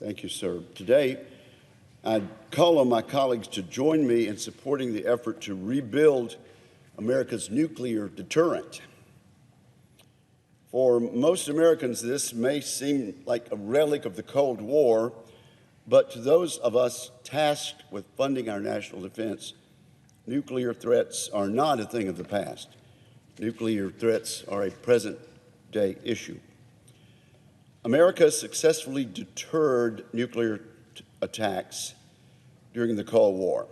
Thank you, sir. Today, I call on my colleagues to join me in supporting the effort to rebuild America's nuclear deterrent. For most Americans, this may seem like a relic of the Cold War, but to those of us tasked with funding our national defense, nuclear threats are not a thing of the past. Nuclear threats are a present-day issue. America successfully deterred nuclear attacks during the Cold War.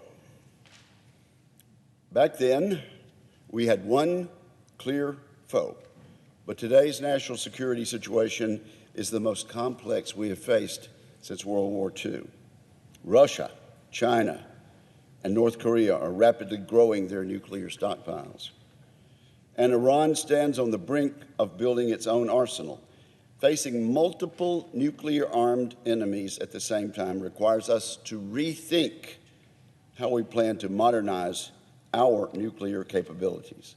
Back then, we had one clear foe, but today's national security situation is the most complex we have faced since World War II. Russia, China, and North Korea are rapidly growing their nuclear stockpiles. And Iran stands on the brink of building its own arsenal. Facing multiple nuclear-armed enemies at the same time requires us to rethink how we plan to modernize our nuclear capabilities.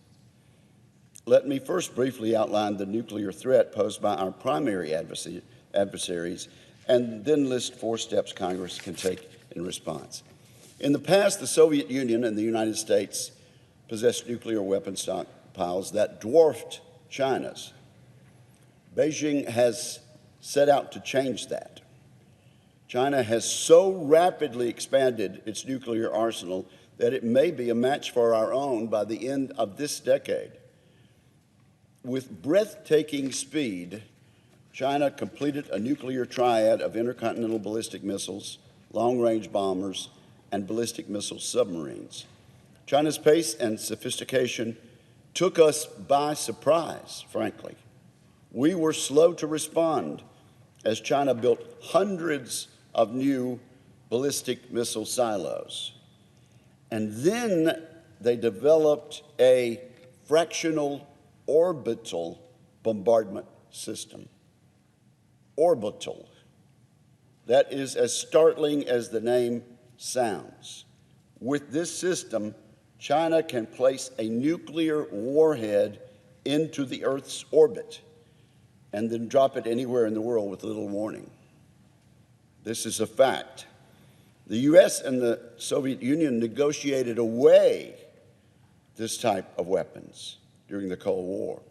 Let me first briefly outline the nuclear threat posed by our primary adversaries, and then list 4 steps Congress can take in response. In the past, the Soviet Union and the United States possessed nuclear weapon stockpiles that dwarfed China's. Beijing has set out to change that. China has so rapidly expanded its nuclear arsenal that it may be a match for our own by the end of this decade. With breathtaking speed, China completed a nuclear triad of intercontinental ballistic missiles, long-range bombers, and ballistic missile submarines. China's pace and sophistication took us by surprise, frankly. We were slow to respond as China built hundreds of new ballistic missile silos. And then they developed a fractional orbital bombardment system. Orbital. That is as startling as the name sounds. With this system, China can place a nuclear warhead into the Earth's orbit and then drop it anywhere in the world with little warning. This is a fact. The U.S. and the Soviet Union negotiated away this type of weapons during the Cold War.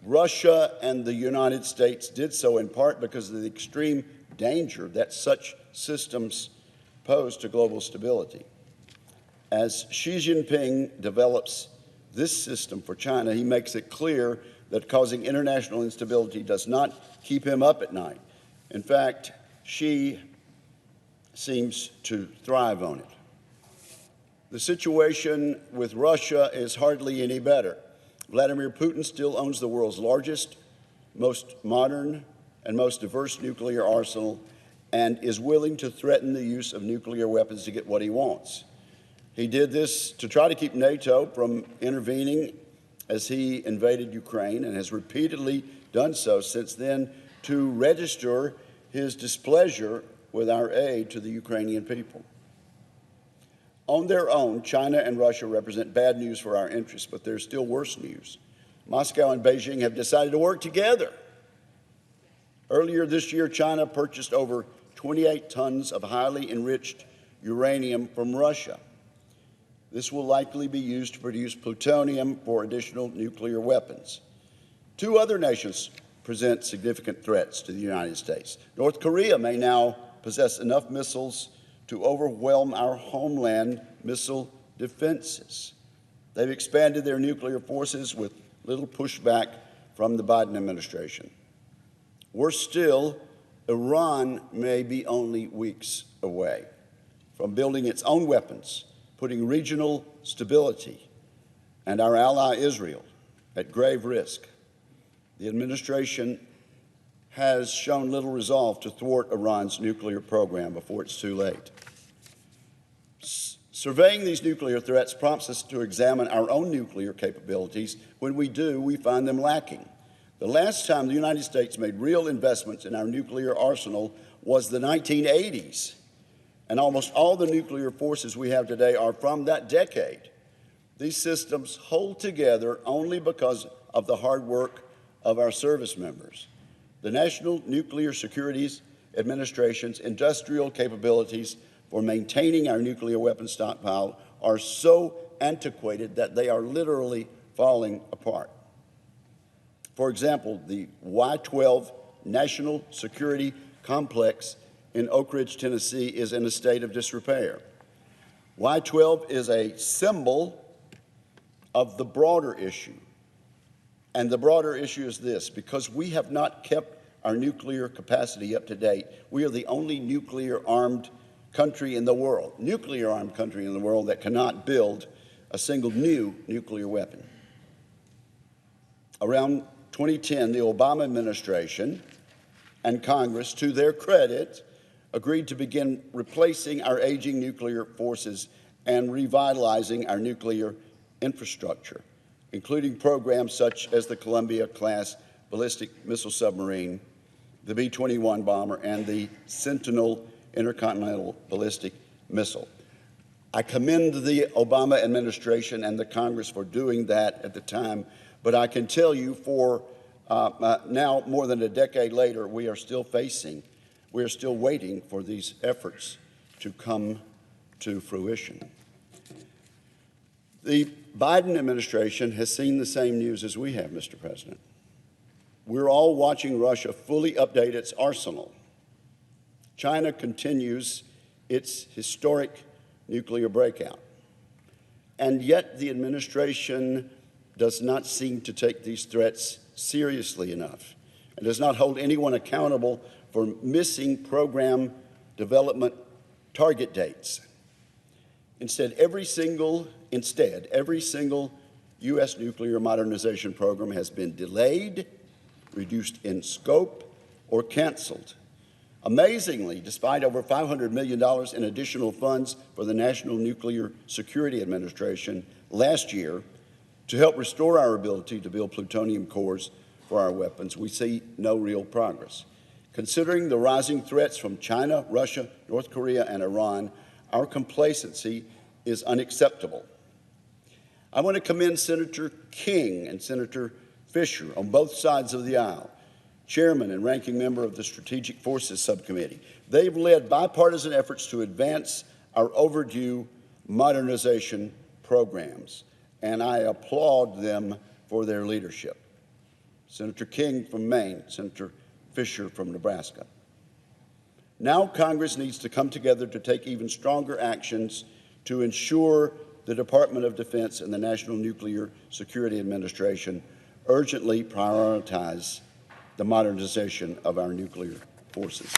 Russia and the United States did so in part because of the extreme danger that such systems pose to global stability. As Xi Jinping develops this system for China, he makes it clear that causing international instability does not keep him up at night. In fact, Xi seems to thrive on it. The situation with Russia is hardly any better. Vladimir Putin still owns the world's largest, most modern, and most diverse nuclear arsenal and is willing to threaten the use of nuclear weapons to get what he wants. He did this to try to keep NATO from intervening as he invaded Ukraine, and has repeatedly done so since then to register his displeasure with our aid to the Ukrainian people. On their own, China and Russia represent bad news for our interests, but there's still worse news. Moscow and Beijing have decided to work together. Earlier this year, China purchased over 28 tons of highly enriched uranium from Russia. This will likely be used to produce plutonium for additional nuclear weapons. 2 other nations present significant threats to the United States. North Korea may now possess enough missiles to overwhelm our homeland missile defenses. They've expanded their nuclear forces with little pushback from the Biden administration. Worse still, Iran may be only weeks away from building its own weapons, putting regional stability and our ally Israel at grave risk. The administration has shown little resolve to thwart Iran's nuclear program before it's too late. Surveying these nuclear threats prompts us to examine our own nuclear capabilities. When we do, we find them lacking. The last time the United States made real investments in our nuclear arsenal was the 1980s. And almost all the nuclear forces we have today are from that decade. These systems hold together only because of the hard work of our service members. The National Nuclear Security administration's industrial capabilities for maintaining our nuclear weapons stockpile are so antiquated that they are literally falling apart. For example, the Y-12 National Security Complex in Oak Ridge, Tennessee, is in a state of disrepair. Y-12 is a symbol of the broader issue. And the broader issue is this: because we have not kept our nuclear capacity up to date, we are the only nuclear-armed country in the world, that cannot build a single new nuclear weapon. Around 2010, the Obama administration and Congress, to their credit, agreed to begin replacing our aging nuclear forces and revitalizing our nuclear infrastructure, including programs such as the Columbia-class ballistic missile submarine, the B-21 bomber, and the Sentinel intercontinental ballistic missile. I commend the Obama administration and the Congress for doing that at the time, but I can tell you now, more than a decade later, we are still waiting for these efforts to come to fruition. The Biden administration has seen the same news as we have, Mr. President. We're all watching Russia fully update its arsenal. China continues its historic nuclear breakout. And yet the administration does not seem to take these threats seriously enough and does not hold anyone accountable for missing program development target dates. Instead, every single U.S. nuclear modernization program has been delayed, reduced in scope, or canceled. Amazingly, despite over $500 million in additional funds for the National Nuclear Security Administration last year to help restore our ability to build plutonium cores for our weapons, we see no real progress. Considering the rising threats from China, Russia, North Korea, and Iran, our complacency is unacceptable. I want to commend Senator King and Senator Fisher on both sides of the aisle, chairman and ranking member of the Strategic Forces Subcommittee. They've led bipartisan efforts to advance our overdue modernization programs, and I applaud them for their leadership. Senator King from Maine, Senator Fisher from Nebraska. Now Congress needs to come together to take even stronger actions to ensure the Department of Defense and the National Nuclear Security Administration urgently prioritize the modernization of our nuclear forces.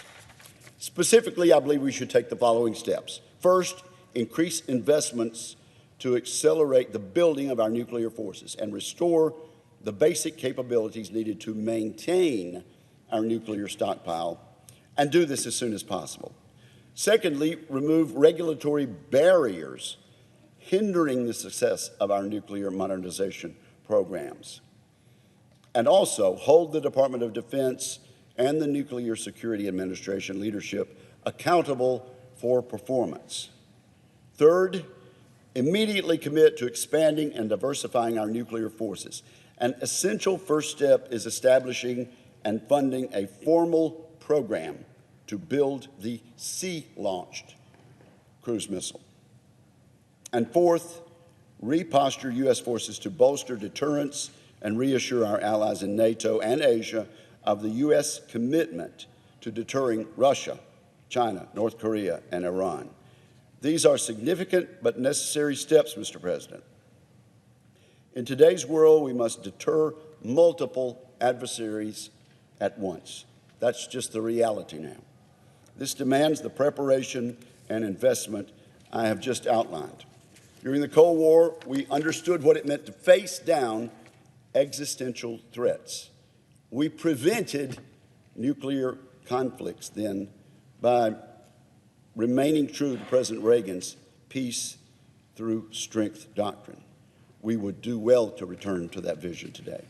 Specifically, I believe we should take the following steps. First, increase investments to accelerate the building of our nuclear forces and restore the basic capabilities needed to maintain our nuclear stockpile, and do this as soon as possible. Secondly, remove regulatory barriers hindering the success of our nuclear modernization programs. And also hold the Department of Defense and the Nuclear Security Administration leadership accountable for performance. Third, immediately commit to expanding and diversifying our nuclear forces. An essential first step is establishing and funding a formal program to build the sea-launched cruise missile. And fourth, reposture U.S. forces to bolster deterrence and reassure our allies in NATO and Asia of the U.S. commitment to deterring Russia, China, North Korea, and Iran. These are significant but necessary steps, Mr. President. In today's world, we must deter multiple adversaries at once. That's just the reality now. This demands the preparation and investment I have just outlined. During the Cold War, we understood what it meant to face down existential threats. We prevented nuclear conflicts then by remaining true to President Reagan's peace through strength doctrine. We would do well to return to that vision today.